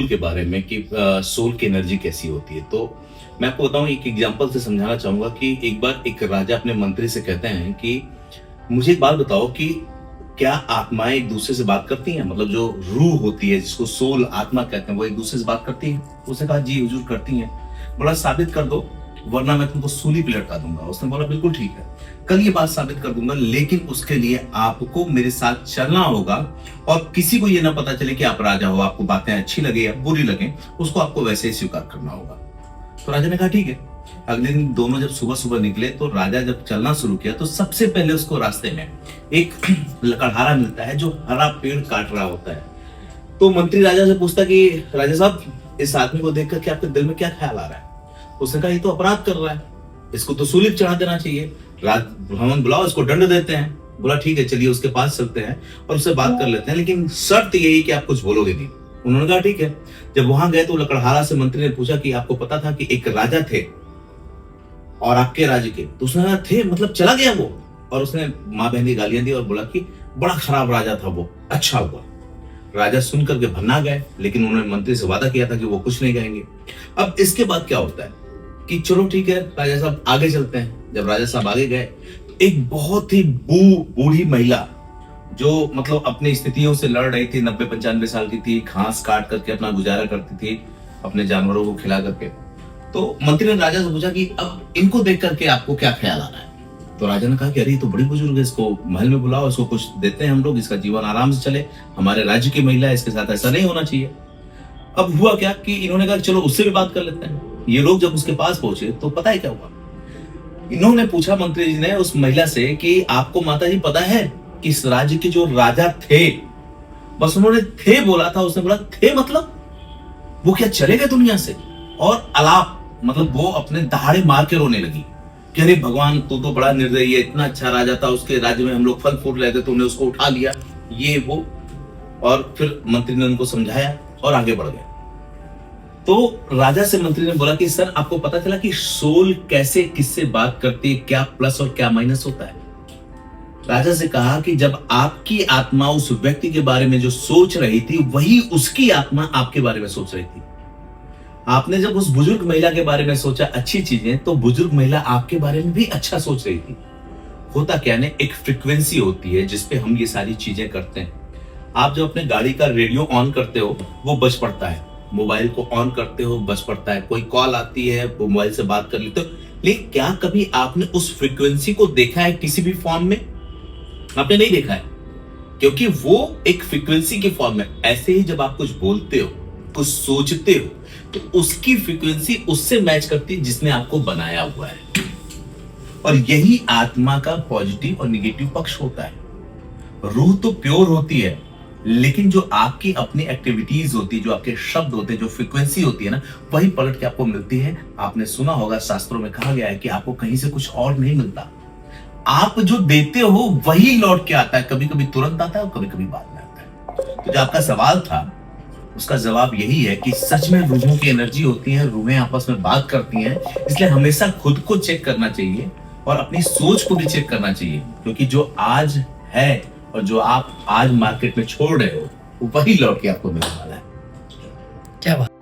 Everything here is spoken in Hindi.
के बारे में कि सोल की एनर्जी कैसी होती है। तो मैं आपको बताऊं, एक एग्जांपल से समझाना चाहूंगा कि एक बार एक राजा अपने मंत्री से कहते हैं कि मुझे एक बात बताओ कि क्या आत्माएं एक दूसरे से बात करती हैं? मतलब जो रूह होती है, जिसको सोल आत्मा कहते हैं, वो एक दूसरे से बात करती है? उसने कहा जी हुजूर करती हैं। बोला साबित कर दो, वरना मैं तुमको सूली पे लटका दूंगा। उसने बोला बिल्कुल ठीक है, कल ये बात साबित कर दूंगा, लेकिन उसके लिए आपको मेरे साथ चलना होगा और किसी को ये ना पता चले कि आप राजा हो। आपको बातें अच्छी लगे या बुरी लगे, उसको आपको वैसे ही स्वीकार करना होगा। तो राजा ने कहा ठीक है। अगले दिन दोनों जब सुबह सुबह निकले तो राजा जब चलना शुरू किया तो सबसे पहले उसको रास्ते में एक लकड़हारा मिलता है जो हरा पेड़ काट रहा होता है। तो मंत्री राजा से पूछता कि राजा साहब, इस आदमी को देखकर के आपके दिल में क्या ख्याल आ रहा है? उसने कहा ये तो अपराध कर रहा है, इसको तो सूली पे चढ़ा देना चाहिए। भवन बुलाओ, इसको दंड देते हैं। बोला ठीक है, चलिए उसके पास चलते हैं और उससे बात कर लेते हैं, लेकिन शर्त यही कि आप कुछ बोलोगे नहीं। उन्होंने कहा ठीक है। जब वहां गए तो लकड़हारा से मंत्री ने पूछा कि आपको पता था कि एक राजा थे और आपके राज्य के? तो उसने कहा थे, मतलब चला गया वो? और उसने माँ बहन की गालियां दी और बोला कि बड़ा खराब राजा था वो, अच्छा हुआ। राजा सुन करके भन्ना गए, लेकिन उन्होंने मंत्री से वादा किया था कि वो कुछ नहीं कहेंगे। अब इसके बाद क्या होता है कि चलो ठीक है राजा साहब आगे चलते हैं। जब राजा साहब आगे गए तो एक बहुत ही बूढ़ी महिला, जो मतलब अपनी स्थितियों से लड़ रही थी, 90-95 साल की थी, घास काट करके अपना गुजारा करती थी अपने जानवरों को खिला करके। तो मंत्री ने राजा से पूछा कि अब इनको देख करके आपको क्या ख्याल आ रहा है? तो राजा ने कहा कि अरे ये तो बड़ी बुजुर्ग है, इसको महल में बुलाओ, इसको कुछ देते हैं हम लोग, इसका जीवन आराम से चले, हमारे राज्य की महिला है, इसके साथ ऐसा नहीं होना चाहिए। अब हुआ क्या कि इन्होंने कहा चलो उससे भी बात कर लेते हैं। ये लोग जब उसके पास पहुंचे तो पता है क्या हुआ? इन्होंने पूछा, मंत्री जी ने उस महिला से कि आपको माता जी पता है कि इस राज्य के जो राजा थे, बस उन्होंने थे बोला था, उसने बोला थे मतलब वो क्या चले गए दुनिया से? और अलाप मतलब वो अपने दहाड़े मार के रोने लगी कि अरे भगवान तू तो बड़ा निर्दयी है, इतना अच्छा राजा था, उसके राज्य में हम लोग फल फूट रहे थे, तुमने उसको उठा लिया, ये वो। और फिर मंत्री ने उनको समझाया और आगे बढ़ गए। तो राजा से मंत्री ने बोला कि सर आपको पता चला कि सोल कैसे किससे बात करती है, क्या प्लस और क्या माइनस होता है? राजा से कहा कि जब आपकी आत्मा उस व्यक्ति के बारे में जो सोच रही थी, वही उसकी आत्मा आपके बारे में सोच रही थी। आपने जब उस बुजुर्ग महिला के बारे में सोचा अच्छी चीजें, तो बुजुर्ग महिला आपके बारे में भी अच्छा सोच रही थी। होता क्या है, एक फ्रीक्वेंसी होती है जिसपे हम ये सारी चीजें करते हैं। आप जब अपने गाड़ी का रेडियो ऑन करते हो वो बज पड़ता है, मोबाइल को ऑन करते हो बज पड़ता है, कोई कॉल आती है वो मोबाइल से बात कर लेते हो, लेकिन क्या कभी आपने उस फ्रीक्वेंसी को देखा है किसी भी फॉर्म में? आपने नहीं देखा है, क्योंकि वो एक फ्रीक्वेंसी के फॉर्म में। ऐसे ही जब आप कुछ बोलते हो, कुछ सोचते हो, तो उसकी फ्रीक्वेंसी उससे मैच करती है जिसने आपको बनाया हुआ है। और यही आत्मा का पॉजिटिव और निगेटिव पक्ष होता है। रूह तो प्योर होती है, लेकिन जो आपकी अपनी एक्टिविटीज होती है, जो आपके शब्द होते हैं, जो फ्रीक्वेंसी होती है ना, वही पलट के आपको मिलती है। आपने सुना होगा शास्त्रों में कहा गया है कि आपको कहीं से कुछ और नहीं मिलता, आप जो देते हो वही लौट के आता है। कभी कभी तुरंत आता है और कभी कभी बाद में आता है। तो जो आपका सवाल था उसका जवाब यही है कि सच में रूहों की एनर्जी होती है, रूहें आपस में बात करती हैं, इसलिए हमेशा खुद को चेक करना चाहिए और अपनी सोच को भी चेक करना चाहिए, क्योंकि जो आज है और जो आप आज मार्केट में छोड़ रहे हो वही लौट के आपको मिलने वाला है। क्या बात।